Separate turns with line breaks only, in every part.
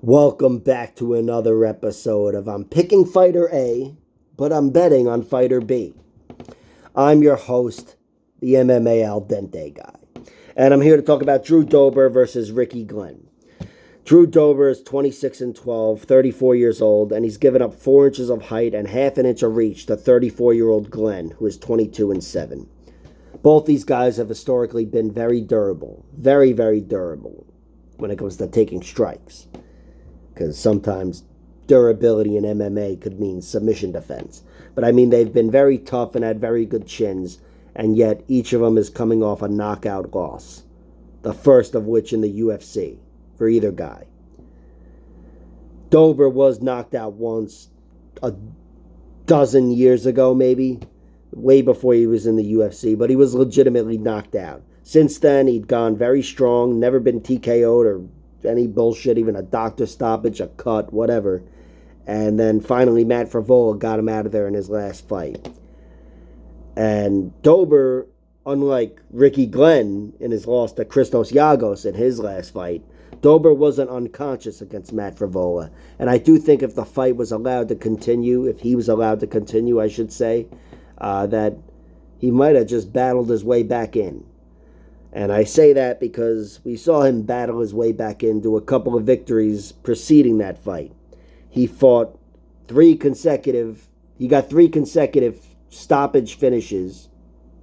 Welcome back to another episode of I'm picking fighter A, but I'm betting on fighter B. I'm your host, the MMA Al Dente guy, and I'm here to talk about Drew Dober versus Ricky Glenn. Drew Dober is 26 and 12, 34 years old, and he's given up 4 inches of height and half an inch of reach to 34-year-old Glenn, who is 22 and 7. Both these guys have historically been very durable, very, very durable when it comes to taking strikes. Because sometimes durability in MMA could mean submission defense. But I mean, they've been very tough and had very good chins, and yet each of them is coming off a knockout loss. The first of which in the UFC, for either guy. Dober was knocked out once, a dozen years ago maybe, way before he was in the UFC, but he was legitimately knocked out. Since then, he'd gone very strong, never been TKO'd or any bullshit, even a doctor stoppage, a cut, whatever. And then finally Matt Frevola got him out of there in his last fight. And Dober, unlike Ricky Glenn in his loss to Christos Giagos in his last fight, Dober wasn't unconscious against Matt Frevola. And I do think if the fight was allowed to continue, if he was allowed to continue, I should say, that he might have just battled his way back in. And I say that because we saw him battle his way back into a couple of victories preceding that fight. He got 3 consecutive stoppage finishes,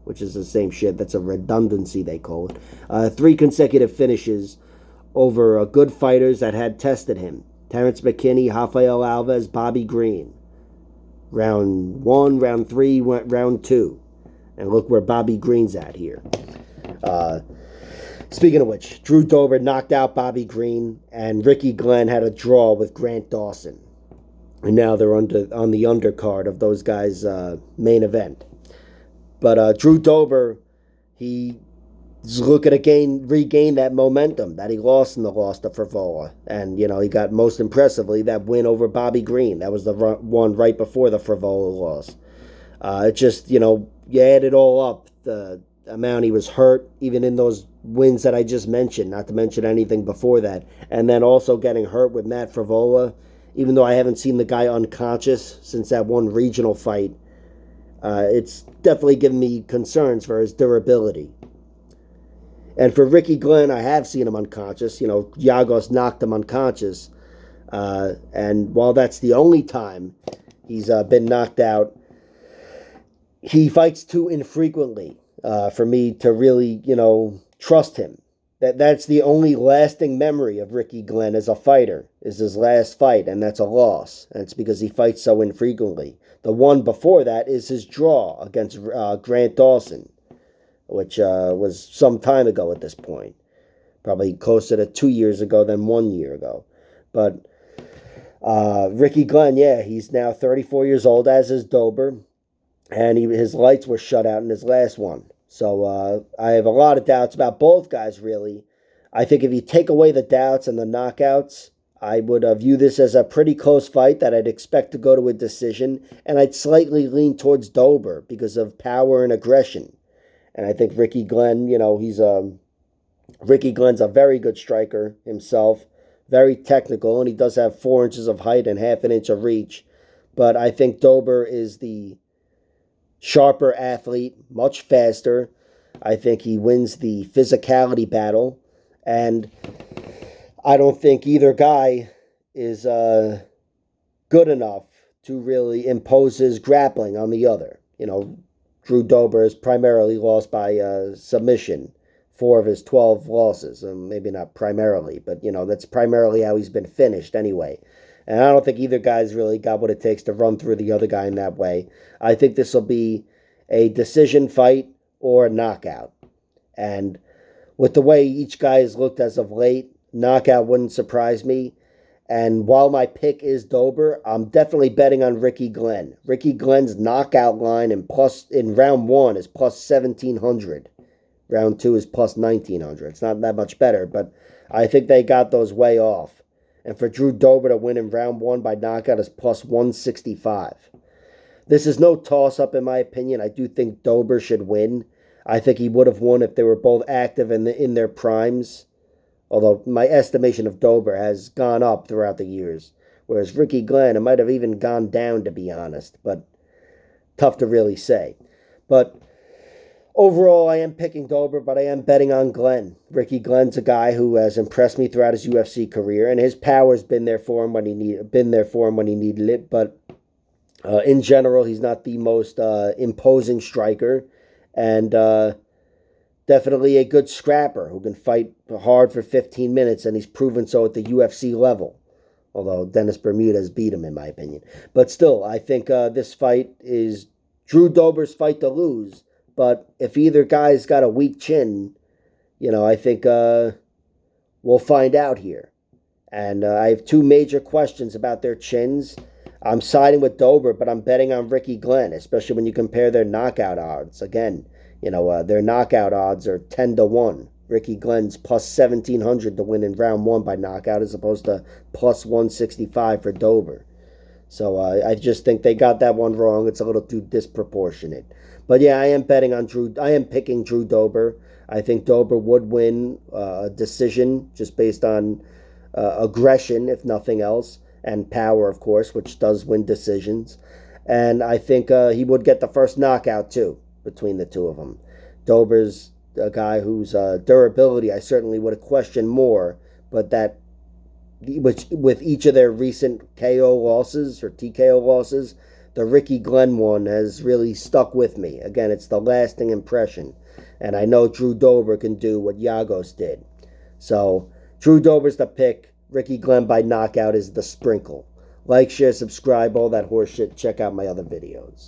which is the same shit. That's a redundancy, they call it. 3 consecutive finishes over good fighters that had tested him. Terrence McKinney, Rafael Alves, Bobby Green. Round 1, round 3, round 2. And look where Bobby Green's at here. Speaking of which, Drew Dober knocked out Bobby Green, and Ricky Glenn had a draw with Grant Dawson. And now they're on the undercard of those guys' main event. But Drew Dober, he's looking to regain that momentum that he lost in the loss to Frevola. And, he got most impressively that win over Bobby Green. That was the one right before the Frevola loss. It just, you add it all up, the amount he was hurt, even in those wins that I just mentioned, not to mention anything before that, and then also getting hurt with Matt Frevola, even though I haven't seen the guy unconscious since that one regional fight. It's definitely given me concerns for his durability. And for Ricky Glenn, I have seen him unconscious. Giagos knocked him unconscious, and while that's the only time he's been knocked out, he fights too infrequently for me to really, trust him. That's the only lasting memory of Ricky Glenn as a fighter, is his last fight, and that's a loss. And it's because he fights so infrequently. The one before that is his draw against Grant Dawson, which was some time ago at this point. Probably closer to 2 years ago than 1 year ago. But Ricky Glenn, he's now 34 years old, as is Dober. And his lights were shut out in his last one. So I have a lot of doubts about both guys, really. I think if you take away the doubts and the knockouts, I would view this as a pretty close fight that I'd expect to go to a decision. And I'd slightly lean towards Dober because of power and aggression. And I think Ricky Glenn, Ricky Glenn's a very good striker himself. Very technical, and he does have 4 inches of height and half an inch of reach. But I think Dober is the sharper athlete, much faster. I think he wins the physicality battle, and I don't think either guy is good enough to really impose his grappling on the other. Drew Dober is primarily lost by submission, 4 of his 12 losses. Maybe not primarily, but that's primarily how he's been finished anyway. And I don't think either guy's really got what it takes to run through the other guy in that way. I think this will be a decision fight or a knockout. And with the way each guy has looked as of late, knockout wouldn't surprise me. And while my pick is Dober, I'm definitely betting on Ricky Glenn. Ricky Glenn's knockout line in round 1 is plus 1,700. Round 2 is plus 1,900. It's not that much better, but I think they got those way off. And for Drew Dober to win in round 1 by knockout is plus 165. This is no toss-up in my opinion. I do think Dober should win. I think he would have won if they were both active in their primes. Although my estimation of Dober has gone up throughout the years. Whereas Ricky Glenn, it might have even gone down, to be honest. But tough to really say. But overall, I am picking Dober, but I am betting on Glenn. Ricky Glenn's a guy who has impressed me throughout his UFC career, and his power's been there for him when he needed it. But in general, he's not the most imposing striker, and definitely a good scrapper who can fight hard for 15 minutes, and he's proven so at the UFC level. Although Dennis Bermudez beat him, in my opinion. But still, I think this fight is Drew Dober's fight to lose. But if either guy's got a weak chin, I think we'll find out here. And I have two major questions about their chins. I'm siding with Dober, but I'm betting on Ricky Glenn, especially when you compare their knockout odds. Again, their knockout odds are 10-1. Ricky Glenn's plus 1,700 to win in round 1 by knockout as opposed to plus 165 for Dober. So I just think they got that one wrong. It's a little too disproportionate. But yeah, I am picking Drew Dober. I think Dober would win a decision just based on aggression, if nothing else, and power, of course, which does win decisions. And I think he would get the first knockout, too, between the two of them. Dober's a guy whose durability I certainly would have questioned more, but that with each of their recent KO losses or TKO losses, the Ricky Glenn one has really stuck with me. Again, it's the lasting impression, and I know Drew Dober can do what Yagos did. So Drew Dober's the pick. Ricky Glenn by knockout is the sprinkle. Like, share, subscribe, all that horse shit. Check out my other videos.